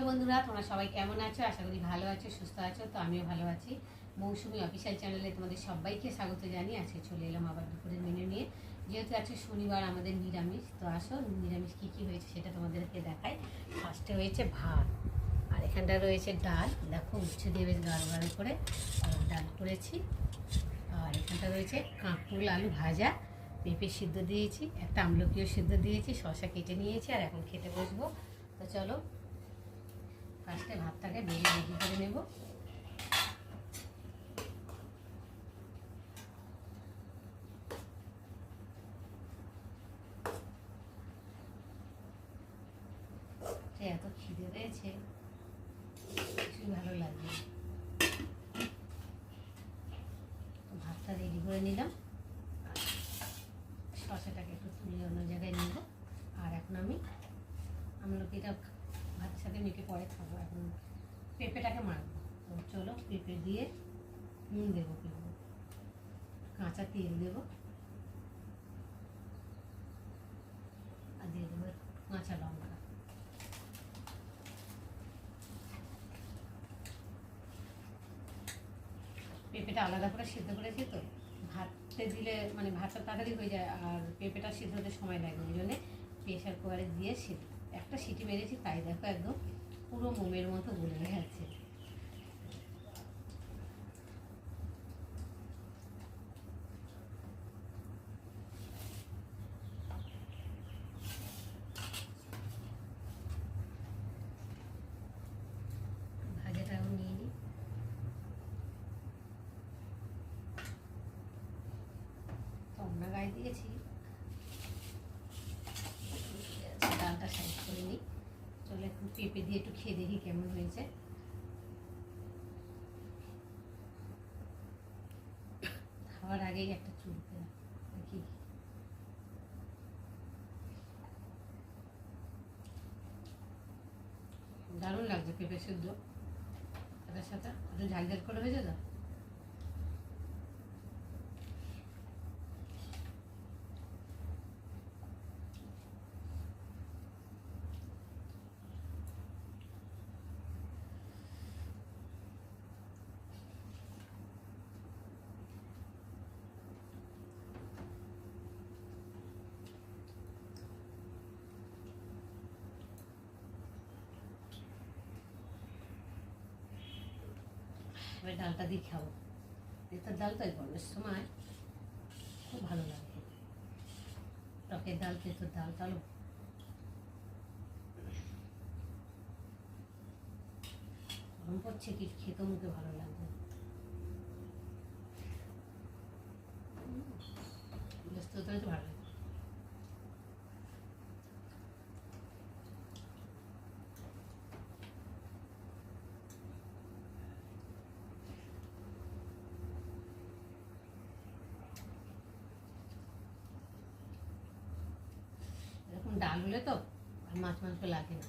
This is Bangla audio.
বন্ধুরা, তোমরা সবাই কেমন আছো? আশা করি ভালো আছো, সুস্থ আছো। তো আমিও ভালো আছি। মৌসুমি অফিসিয়াল চ্যানেলে তোমাদের সবাইকে স্বাগত জানিয়ে আজকে চলে এলাম আবার দুপুরের মেনু নিয়ে। যেহেতু আজকে শনিবার, আমাদের নিরামিষ। তো আসো, নিরামিষ কী কী হয়েছে সেটা তোমাদেরকে দেখাই। ফার্স্টে হয়েছে ভাত, আর এখানটা রয়েছে ডাল। দেখো, উচ্ছে দিয়ে বেশ গাঢ় গাঢ় করে ডাল করেছি। আর এখানটা রয়েছে কাঁকরোল আলু ভাজা, পেঁপে সিদ্ধ দিয়েছি, একটা আমলকিও সিদ্ধ দিয়েছি, শসা কেটে নিয়েছি। আর এখন খেতে বসবো। তো চলো, ফার্স্টে ভাতটাকে বেড়ে রেডি করে নেব। এত খিদে পেয়েছে, কিছুই ভালো লাগবে। ভাতটা রেডি করে নিলাম, শসাটাকে একটু তুলে অন্য জায়গায় নেব। আর এখন আমি আমলকিটা ভাতের সাথে মেখে পরে খাবো। এখন পেঁপেটাকে মাখবো। তো চলো, পেঁপে দিয়ে নুন দেবো, কাঁচা তেল দেবো, আর দিয়ে দেবো কাঁচা লঙ্কা। পেঁপেটা আলাদা করে সিদ্ধ করেছি, তো ভাতে দিলে মানে ভাতটা তাড়াতাড়ি হয়ে যায়, আর পেঁপেটা সিদ্ধ হতে সময় লাগে। ওই জন্যে প্রেশার কুকারে দিয়ে একটা সিটি মেরেছি, তাই দেখো একদম পুরো মোমের মতো গলে গেছে। ভাজাটাও নিয়ে নিই। তোমরা গায়ে দিয়েছি, ডালটা সাইড করে নিই। চলো, একটু পেঁপে দিয়ে একটু খেয়ে দেখি কেমন হয়েছে। খাওয়ার আগেই একটা চুলকে দেখি। দারুণ লাগছে পেঁপে সিদ্ধ, তার সাথে একটু ঝাল ঝাল করে হয়েছে তো। এবার ডালটা দিয়ে খাবো। এটার ডাল তো গরমের সময় খুব ভালো লাগে। টকের ডাল, তেঁতুর ডাল, চলো। গরম পড়ছে, কি খেতেও মুখে ভালো লাগবে। ব্যস্ত হতে হতে ভালো লাগে। এরকম ডাল হলে তো আর মাছ মাংস লাগে না।